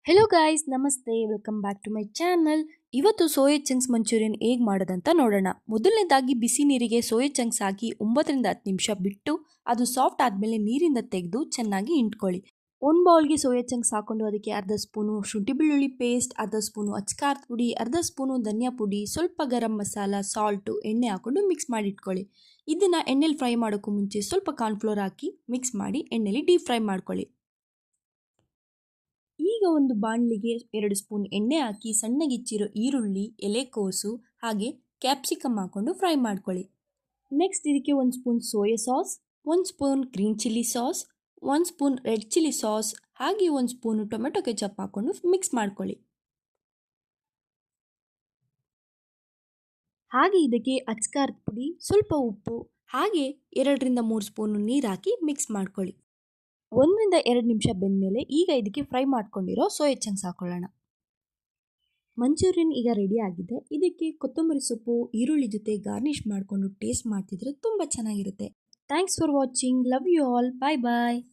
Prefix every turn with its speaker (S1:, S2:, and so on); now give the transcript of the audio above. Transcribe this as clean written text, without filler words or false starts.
S1: Hello guys, namaste. Welcome back to my channel. ಇವತ್ತು soya chunks Manchurian ಹೇಗೆ ಮಾಡೋದಂತ ನೋಡೋಣ. ಮೊದಲನೇದಾಗಿ ಬಿಸಿ ನೀರಿಗೆ ಸೋಯಾ ಚಂಕ್ಸ್ ಹಾಕಿ 9ರಿಂದ 10 ನಿಮಿಷ ಬಿಟ್ಟು ಅದು ಸಾಫ್ಟ್ ಆದಮೇಲೆ ನೀರಿಂದ ತೆಗೆದು ಚೆನ್ನಾಗಿ ಇಂಟ್ಕೊಳ್ಳಿ. ಒಂದು ಬೌಲ್ಗೆ ಸೋಯಾ ಚಂಕ್ಸ್ ಹಾಕೊಂಡು ಅದಕ್ಕೆ ಅರ್ಧ ಸ್ಪೂನು ಶುಂಠಿ ಬೆಳ್ಳುಳ್ಳಿ ಪೇಸ್ಟ್, ಅರ್ಧ ಸ್ಪೂನು ಅಚ್ಕಾರದ ಪುಡಿ, ಅರ್ಧ ಸ್ಪೂನು ಧನಿಯಾ ಪುಡಿ, ಸ್ವಲ್ಪ ಗರಂ ಮಸಾಲ, ಸಾಲ್ಟು, ಎಣ್ಣೆ ಹಾಕೊಂಡು ಮಿಕ್ಸ್ ಮಾಡಿ ಇಟ್ಕೊಳ್ಳಿ. ಇದನ್ನು ಎಣ್ಣೆಲಿ ಫ್ರೈ ಮಾಡೋಕ್ಕೂ ಮುಂಚೆ ಸ್ವಲ್ಪ ಕಾರ್ನ್ಫ್ಲೋರ್ ಹಾಕಿ ಮಿಕ್ಸ್ ಮಾಡಿ ಎಣ್ಣೆಲಿ ಡೀಪ್ ಫ್ರೈ ಮಾಡ್ಕೊಳ್ಳಿ. ಈಗ ಒಂದು ಬಾಣಲಿಗೆ 2 ಸ್ಪೂನ್ ಎಣ್ಣೆ ಹಾಕಿ ಸಣ್ಣಗಿಚ್ಚಿರೋ ಈರುಳ್ಳಿ, ಎಲೆಕೋಸು ಹಾಗೆ ಕ್ಯಾಪ್ಸಿಕಮ್ ಹಾಕೊಂಡು ಫ್ರೈ ಮಾಡ್ಕೊಳ್ಳಿ. ನೆಕ್ಸ್ಟ್ ಇದಕ್ಕೆ 1 spoon soya sauce, 1 spoon green chilli sauce, 1 spoon red chilli sauce ಹಾಗೆ 1 ಸ್ಪೂನು ಟೊಮೆಟೊ ಕೆಚಪ್ ಹಾಕೊಂಡು ಮಿಕ್ಸ್ ಮಾಡ್ಕೊಳ್ಳಿ. ಹಾಗೆ ಇದಕ್ಕೆ ಅಚ್ಕಾರದ ಪುಡಿ, ಸ್ವಲ್ಪ ಉಪ್ಪು ಹಾಗೆ 2ರಿಂದ 3 ಸ್ಪೂನು ನೀರು ಹಾಕಿ ಮಿಕ್ಸ್ ಮಾಡ್ಕೊಳ್ಳಿ. 1ರಿಂದ 2 ನಿಮಿಷ ಬೆಂದಮೇಲೆ ಈಗ ಇದಕ್ಕೆ ಫ್ರೈ ಮಾಡ್ಕೊಂಡಿರೋ ಸೋಯಾ ಚಂಕ್ಸ್ ಹಾಕೊಳ್ಳೋಣ. ಮಂಚೂರಿಯನ್ ಈಗ ರೆಡಿ ಆಗಿದೆ. ಇದಕ್ಕೆ ಕೊತ್ತಂಬರಿ ಸೊಪ್ಪು, ಈರುಳ್ಳಿ ಜೊತೆ ಗಾರ್ನಿಷ್ ಮಾಡಿಕೊಂಡು ಟೇಸ್ಟ್ ಮಾಡ್ತಿದ್ರೆ ತುಂಬ ಚೆನ್ನಾಗಿರುತ್ತೆ. Thanks for watching. Love you all. Bye bye.